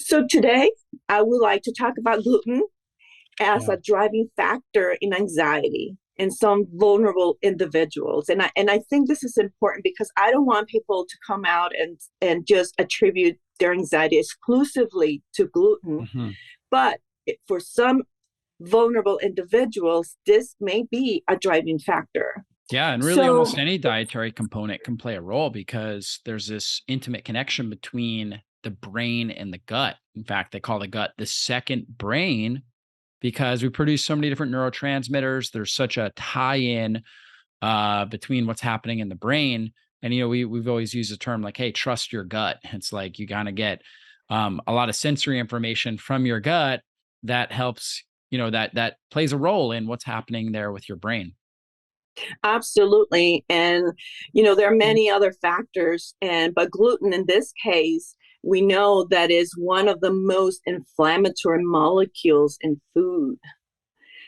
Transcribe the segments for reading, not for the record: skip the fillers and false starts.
So today, I would like to talk about gluten as Yeah. a driving factor in anxiety in some vulnerable individuals. And I think this is important because I don't want people to come out and just attribute their anxiety exclusively to gluten. hmm But for some vulnerable individuals, this may be a driving factor. Yeah. And really, So almost any dietary component can play a role because there's this intimate connection between the brain and the gut. In fact, they call the gut the second brain because we produce so many different neurotransmitters. There's such a tie in between what's happening in the brain. And, we've always used the term like, hey, trust your gut. It's like you kind of get a lot of sensory information from your gut that helps, that plays a role in what's happening there with your brain. absolutely. And, there are many other factors, but gluten in this case, we know that is one of the most inflammatory molecules in food,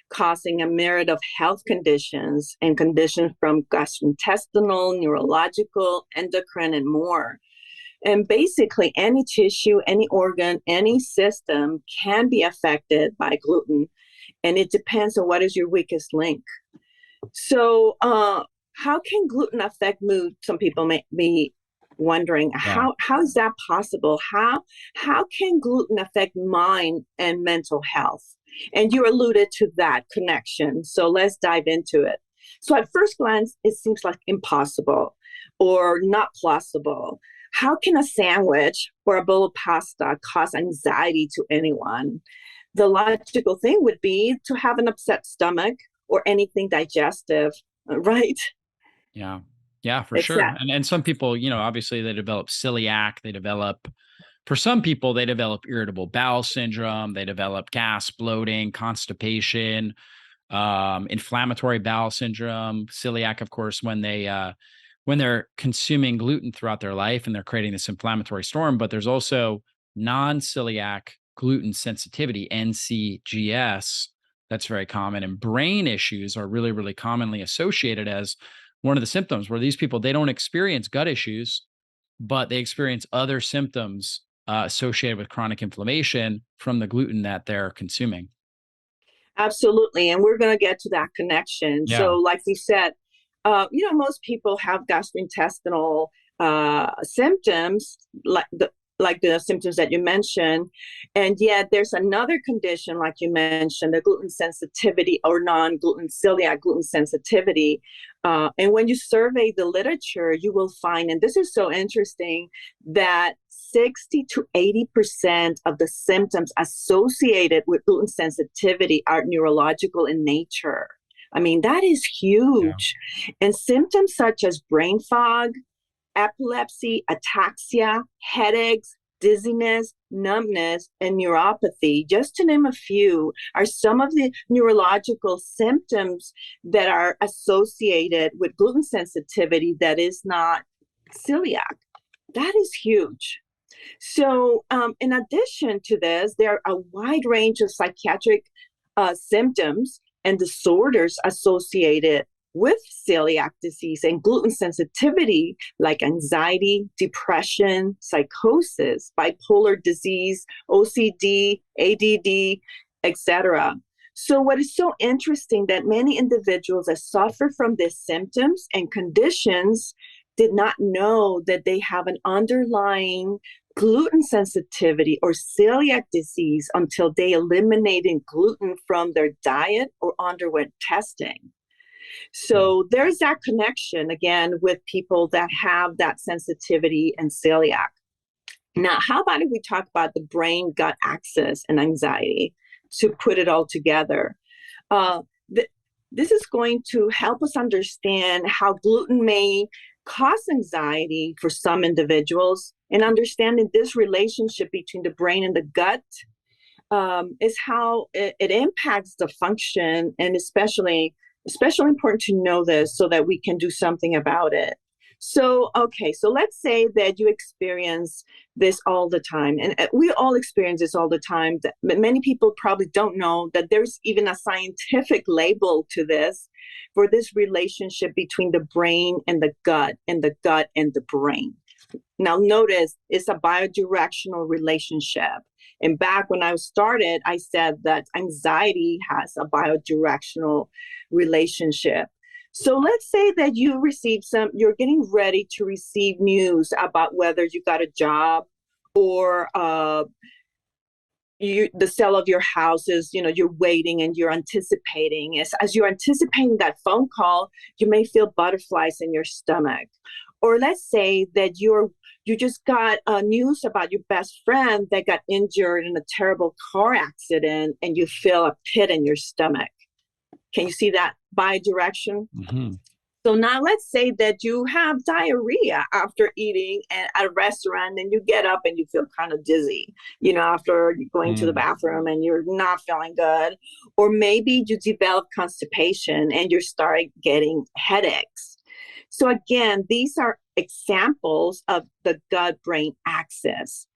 causing a myriad of health conditions and conditions from gastrointestinal, neurological, endocrine, and more. And basically, any tissue, any organ, any system can be affected by gluten. And it depends on what is your weakest link. So, how can gluten affect mood? Some people may be wondering Yeah. how is that possible? How can gluten affect mind and mental health? And you alluded to that connection. So let's dive into it. So at first glance, it seems like impossible or not plausible. How can a sandwich or a bowl of pasta cause anxiety to anyone? The logical thing would be to have an upset stomach or anything digestive, right? Yeah. Yeah, for sure. Exactly. And some people, obviously they develop celiac, for some people, they develop irritable bowel syndrome, they develop gas, bloating, constipation, inflammatory bowel syndrome, celiac, of course, when they're consuming gluten throughout their life and they're creating this inflammatory storm. But there's also non-celiac gluten sensitivity, NCGS. That's very common. And brain issues are really, really commonly associated as one of the symptoms where these people, they don't experience gut issues, but they experience other symptoms associated with chronic inflammation from the gluten that they're consuming. Absolutely. And we're going to get to that connection. Yeah. So, like we said, most people have gastrointestinal symptoms, like the symptoms that you mentioned, and yet there's another condition, like you mentioned, the gluten sensitivity or non-gluten celiac gluten sensitivity. And when you survey the literature, you will find, and this is so interesting, that 60 to 80% of the symptoms associated with gluten sensitivity are neurological in nature. I mean, that is Yeah. huge. And symptoms such as brain fog, epilepsy, ataxia, headaches, dizziness, numbness, and neuropathy, just to name a few, are some of the neurological symptoms that are associated with gluten sensitivity that is not celiac. That is huge. So, in addition to this, there are a wide range of psychiatric symptoms and disorders associated with celiac disease and gluten sensitivity, like anxiety, depression, psychosis, bipolar disease, OCD, ADD, etc. So, what is so interesting that many individuals that suffer from these symptoms and conditions did not know that they have an underlying gluten sensitivity or celiac disease until they eliminated gluten from their diet or underwent testing. Yeah. So there's that connection again with people that have that sensitivity and celiac. Now, how about if we talk about the brain gut axis and anxiety to put it all together? Uh, th- this is going to help us understand how gluten may cause anxiety for some individuals, and understanding this relationship between the brain and the gut is how it impacts the function, and especially important to know this so that we can do something about it. So, okay, so let's say that you experience this all the time, and we all experience this all the time. But many people probably don't know that there's even a scientific label to this, for this relationship between the brain and the gut, and the gut and the brain. Now, notice it's a biodirectional relationship. And back when I started, I said that anxiety has a biodirectional relationship. So let's say that you're getting ready to receive news about whether you got a job or the sale of your house is, you're waiting and you're anticipating. As you're anticipating that phone call, you may feel butterflies in your stomach. Or let's say that you just got news about your best friend that got injured in a terrible car accident and you feel a pit in your stomach. Can you see that bi-direction? Mm-hmm. So now let's say that you have diarrhea after eating at a restaurant and you get up and you feel kind of dizzy, after going to the Mm. bathroom and you're not feeling good. Or maybe you develop constipation and you start getting headaches. So again, these are examples of the gut-brain axis.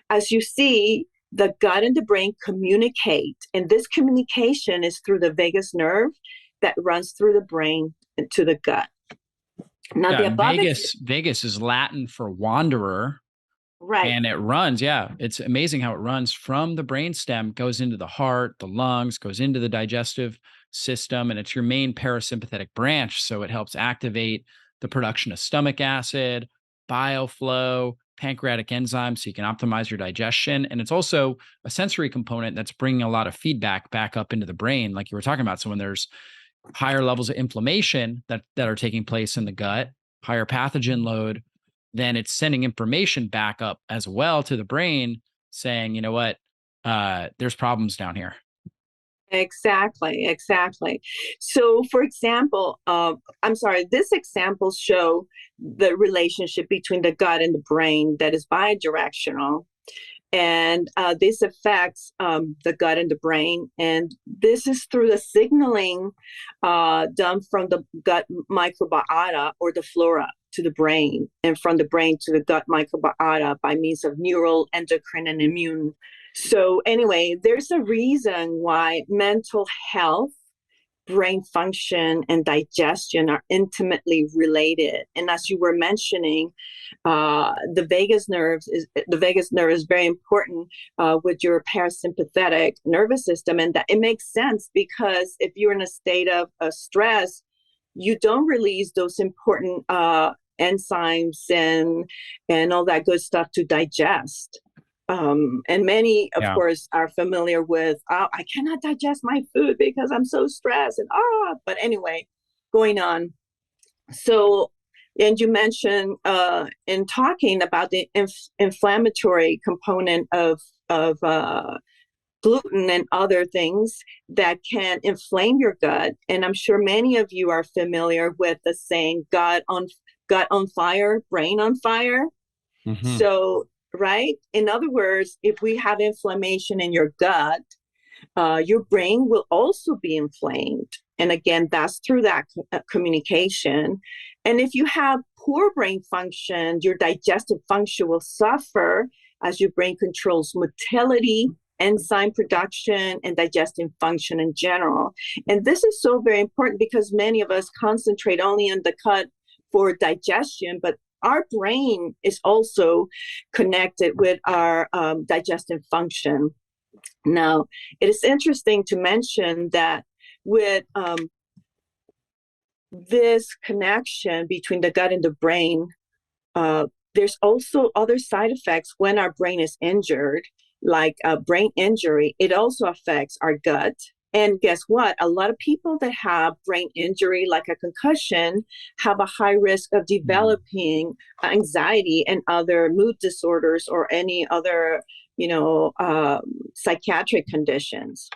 As you see, the gut and the brain communicate, and this communication is through the vagus nerve that runs through the brain to the gut. Now, Yeah, the and above Vegas is Latin for wanderer, right, and it runs. Yeah, it's amazing how it runs from the brainstem, goes into the heart, the lungs, goes into the digestive system, and it's your main parasympathetic branch. So it helps activate the production of stomach acid, bile flow, pancreatic enzymes, so you can optimize your digestion. And it's also a sensory component that's bringing a lot of feedback back up into the brain, like you were talking about. So when there's higher levels of inflammation that are taking place in the gut, higher pathogen load, then it's sending information back up as well to the brain saying, you know what, there's problems down here. exactly. So, for example, I'm sorry, this example show the relationship between the gut and the brain that is bidirectional. And this affects the gut and the brain. And this is through the signaling done from the gut microbiota or the flora to the brain, and from the brain to the gut microbiota by means of neural, endocrine, and immune. So, anyway, there's a reason why mental health, brain function, and digestion are intimately related. And as you were mentioning, the vagus nerve is very important with your parasympathetic nervous system, and that it makes sense because if you're in a state of stress, you don't release those important enzymes and all that good stuff to digest. And many, of Yeah. course, are familiar with, oh, I cannot digest my food because I'm so stressed. And but anyway, going on. So, and you mentioned in talking about the inflammatory component of gluten and other things that can inflame your gut. And I'm sure many of you are familiar with the saying gut on fire, brain on fire. Hmm. So, right? In other words, if we have inflammation in your gut, your brain will also be inflamed. And again, that's through that communication. And if you have poor brain function, your digestive function will suffer as your brain controls motility, enzyme production, and digestive function in general. And this is so very important because many of us concentrate only on the gut for digestion, but our brain is also connected with our digestive function. Now, it is interesting to mention that with this connection between the gut and the brain, there's also other side effects when our brain is injured, like a brain injury. It also affects our gut. And guess what? A lot of people that have brain injury, like a concussion, have a high risk of Mm. developing anxiety and other mood disorders or any other, psychiatric conditions.